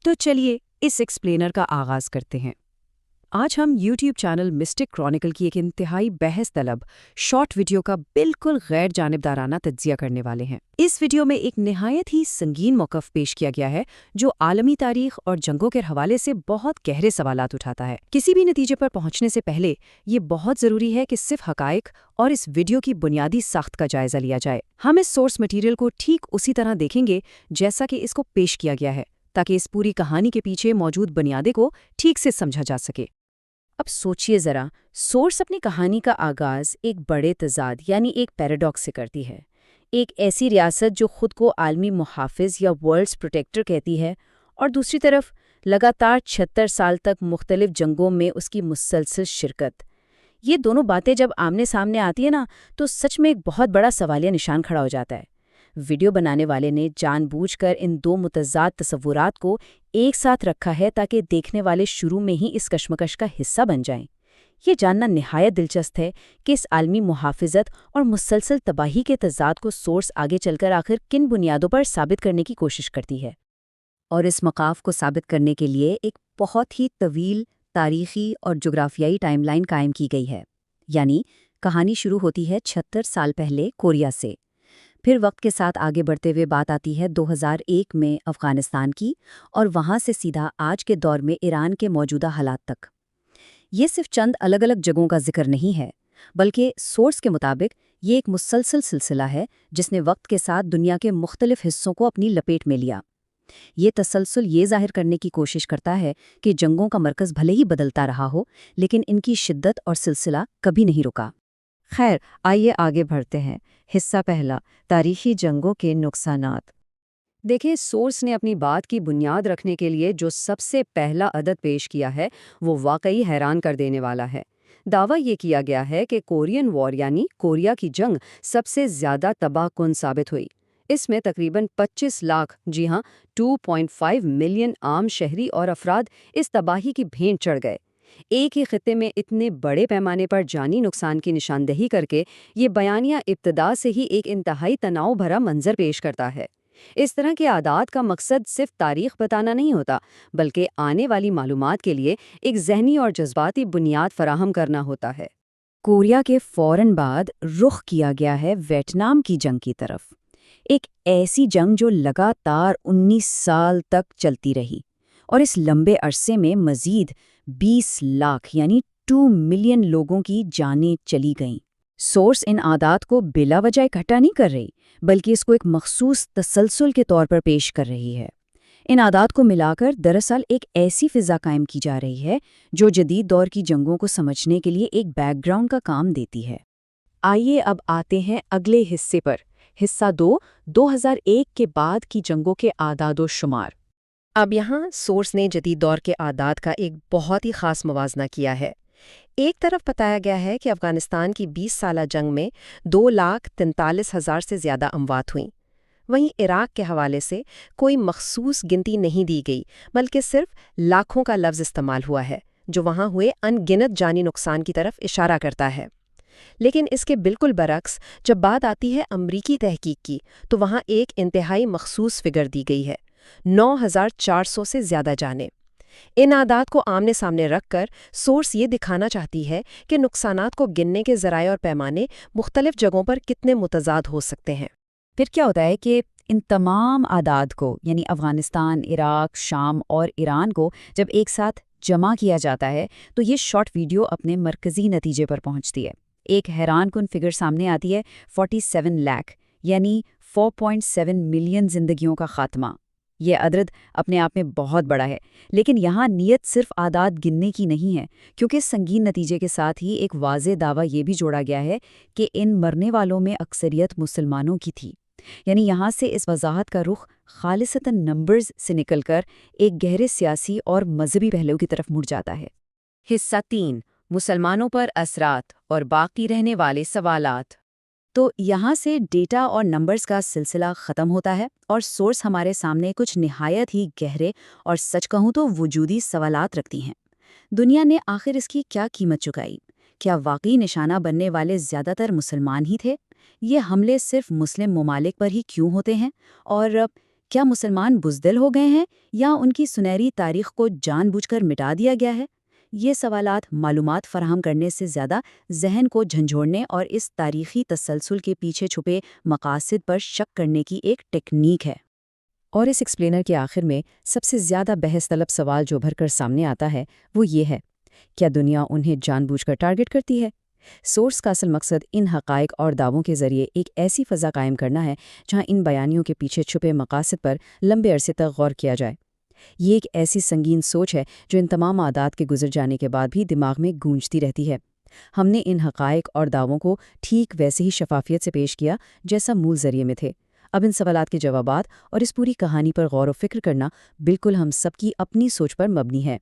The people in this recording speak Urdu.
تو چلیے اس ایکسپلینر کا آغاز کرتے ہیں۔ آج ہم یوٹیوب چینل مسٹک کرونیکل کی ایک انتہائی بحث طلب شارٹ ویڈیو کا بالکل غیر جانبدارانہ تجزیہ کرنے والے ہیں۔ اس ویڈیو میں ایک نہایت ہی سنگین موقف پیش کیا گیا ہے جو عالمی تاریخ اور جنگوں کے حوالے سے بہت گہرے سوالات اٹھاتا ہے۔ کسی بھی نتیجے پر پہنچنے سے پہلے یہ بہت ضروری ہے کہ صرف حقائق اور اس ویڈیو کی بنیادی ساخت کا جائزہ لیا جائے۔ ہم اس سورس مٹیریل کو ٹھیک اسی طرح دیکھیں گے جیسا کہ اس کو پیش کیا گیا ہے، تاکہ اس پوری کہانی کے پیچھے موجود بنیادیں کو ٹھیک سے سمجھا جا سکے۔ اب سوچئے ذرا، سورس اپنی کہانی کا آغاز ایک بڑے تضاد یعنی ایک پیراڈاکس سے کرتی ہے۔ ایک ایسی ریاست جو خود کو عالمی محافظ یا ورلڈز پروٹیکٹر کہتی ہے، اور دوسری طرف لگاتار 76 سال تک مختلف جنگوں میں اس کی مسلسل شرکت۔ یہ دونوں باتیں جب آمنے سامنے آتی ہیں نا، تو سچ میں ایک بہت بڑا سوالیہ نشان کھڑا ہو جاتا ہے۔ ویڈیو بنانے والے نے جان بوجھ کر ان دو متضاد تصورات کو ایک ساتھ رکھا ہے تاکہ دیکھنے والے شروع میں ہی اس کشمکش کا حصہ بن جائیں۔ یہ جاننا نہایت دلچسپ ہے کہ اس عالمی محافظت اور مسلسل تباہی کے تضاد کو سورس آگے چل کر آخر کن بنیادوں پر ثابت کرنے کی کوشش کرتی ہے۔ اور اس مقاف کو ثابت کرنے کے لیے ایک بہت ہی طویل تاریخی اور جغرافیائی ٹائم لائن قائم کی گئی ہے۔ یعنی کہانی شروع ہوتی ہے 76 سال پہلے کوریا سے، پھر وقت کے ساتھ آگے بڑھتے ہوئے بات آتی ہے 2001 میں افغانستان کی، اور وہاں سے سیدھا آج کے دور میں ایران کے موجودہ حالات تک۔ یہ صرف چند الگ الگ جگہوں کا ذکر نہیں ہے، بلکہ سورس کے مطابق یہ ایک مسلسل سلسلہ ہے جس نے وقت کے ساتھ دنیا کے مختلف حصوں کو اپنی لپیٹ میں لیا۔ یہ تسلسل یہ ظاہر کرنے کی کوشش کرتا ہے کہ جنگوں کا مرکز بھلے ہی بدلتا رہا ہو، لیکن ان کی شدت اور سلسلہ کبھی نہیں رکا۔ خیر، آئیے آگے بڑھتے ہیں۔ حصہ پہلا، تاریخی جنگوں کے نقصانات۔ دیکھیں، سورس نے اپنی بات کی بنیاد رکھنے کے لیے جو سب سے پہلا عدد پیش کیا ہے وہ واقعی حیران کر دینے والا ہے۔ دعویٰ یہ کیا گیا ہے کہ کورین وار یعنی کوریا کی جنگ سب سے زیادہ تباہ کن ثابت ہوئی۔ اس میں تقریباً 25 لاکھ، جی ہاں 2.5 ملین عام شہری اور افراد اس تباہی کی بھینٹ چڑھ گئے۔ ایک ہی خطے میں اتنے بڑے پیمانے پر جانی نقصان کی نشاندہی کر کے یہ بیانیہ ابتدا سے ہی ایک انتہائی تناؤ بھرا منظر پیش کرتا ہے۔ اس طرح کے اعداد کا مقصد صرف تاریخ بتانا نہیں ہوتا، بلکہ آنے والی معلومات کے لیے ایک ذہنی اور جذباتی بنیاد فراہم کرنا ہوتا ہے۔ کوریا کے فوراً بعد رخ کیا گیا ہے ویتنام کی جنگ کی طرف، ایک ایسی جنگ جو لگاتار 19 سال تک چلتی رہی، اور اس لمبے عرصے میں مزید 20 لاکھ یعنی 2 ملین لوگوں کی جانیں چلی گئیں۔ سورس ان اعداد کو بلا وجہ اکٹھا نہیں کر رہی، بلکہ اس کو ایک مخصوص تسلسل کے طور پر پیش کر رہی ہے۔ ان اعداد کو ملا کر دراصل ایک ایسی فضا قائم کی جا رہی ہے جو جدید دور کی جنگوں کو سمجھنے کے لیے ایک بیک گراؤنڈ کا کام دیتی ہے۔ آئیے اب آتے ہیں اگلے حصے پر۔ حصہ 2، 2001 کے بعد کی جنگوں کے اعداد و شمار۔ اب یہاں سورس نے جدید دور کے اعداد کا ایک بہت ہی خاص موازنہ کیا ہے۔ ایک طرف بتایا گیا ہے کہ افغانستان کی 20 سالہ جنگ میں 2,43,000 سے زیادہ اموات ہوئیں۔ وہیں عراق کے حوالے سے کوئی مخصوص گنتی نہیں دی گئی، بلکہ صرف لاکھوں کا لفظ استعمال ہوا ہے، جو وہاں ہوئے ان گنت جانی نقصان کی طرف اشارہ کرتا ہے۔ لیکن اس کے بالکل برعکس جب بات آتی ہے امریکی تحقیق کی، تو وہاں ایک انتہائی مخصوص فگر دی گئی ہے: 9,400 سے زیادہ جانیں۔ ان اعداد کو آمنے سامنے رکھ کر سورس یہ دکھانا چاہتی ہے کہ نقصانات کو گننے کے ذرائع اور پیمانے مختلف جگہوں پر کتنے متضاد ہو سکتے ہیں۔ پھر کیا ہوتا ہے کہ ان تمام اعداد کو، یعنی افغانستان، عراق، شام اور ایران کو جب ایک ساتھ جمع کیا جاتا ہے تو یہ شارٹ ویڈیو اپنے مرکزی نتیجے پر پہنچتی ہے۔ ایک حیران کن فگر سامنے آتی ہے: 47 لاکھ یعنی 4.7 ملین زندگیوں کا خاتمہ۔ یہ عدد اپنے آپ میں بہت بڑا ہے، لیکن یہاں نیت صرف اعداد گننے کی نہیں ہے، کیونکہ سنگین نتیجے کے ساتھ ہی ایک واضح دعویٰ یہ بھی جوڑا گیا ہے کہ ان مرنے والوں میں اکثریت مسلمانوں کی تھی۔ یعنی یہاں سے اس وضاحت کا رخ خالصتاً نمبرز سے نکل کر ایک گہرے سیاسی اور مذہبی پہلو کی طرف مڑ جاتا ہے۔ حصہ 3، مسلمانوں پر اثرات اور باقی رہنے والے سوالات۔ تو یہاں سے ڈیٹا اور نمبرز کا سلسلہ ختم ہوتا ہے، اور سورس ہمارے سامنے کچھ نہایت ہی گہرے اور سچ کہوں تو وجودی سوالات رکھتی ہیں۔ دنیا نے آخر اس کی کیا قیمت چکائی؟ کیا واقعی نشانہ بننے والے زیادہ تر مسلمان ہی تھے؟ یہ حملے صرف مسلم ممالک پر ہی کیوں ہوتے ہیں؟ اور کیا مسلمان بزدل ہو گئے ہیں یا ان کی سنہری تاریخ کو جان بوجھ کر مٹا دیا گیا ہے؟ یہ سوالات معلومات فراہم کرنے سے زیادہ ذہن کو جھنجھوڑنے اور اس تاریخی تسلسل کے پیچھے چھپے مقاصد پر شک کرنے کی ایک ٹیکنیک ہے۔ اور اس ایکسپلینر کے آخر میں سب سے زیادہ بحث طلب سوال جو بھر کر سامنے آتا ہے وہ یہ ہے، کیا دنیا انہیں جان بوجھ کر ٹارگٹ کرتی ہے؟ سورس کا اصل مقصد ان حقائق اور دعووں کے ذریعے ایک ایسی فضا قائم کرنا ہے جہاں ان بیانیوں کے پیچھے چھپے مقاصد پر لمبے عرصے تک غور کیا جائے۔ یہ ایک ایسی سنگین سوچ ہے جو ان تمام عادات کے گزر جانے کے بعد بھی دماغ میں گونجتی رہتی ہے۔ ہم نے ان حقائق اور دعووں کو ٹھیک ویسے ہی شفافیت سے پیش کیا جیسا مول ذریعے میں تھے۔ اب ان سوالات کے جوابات اور اس پوری کہانی پر غور و فکر کرنا بالکل ہم سب کی اپنی سوچ پر مبنی ہے۔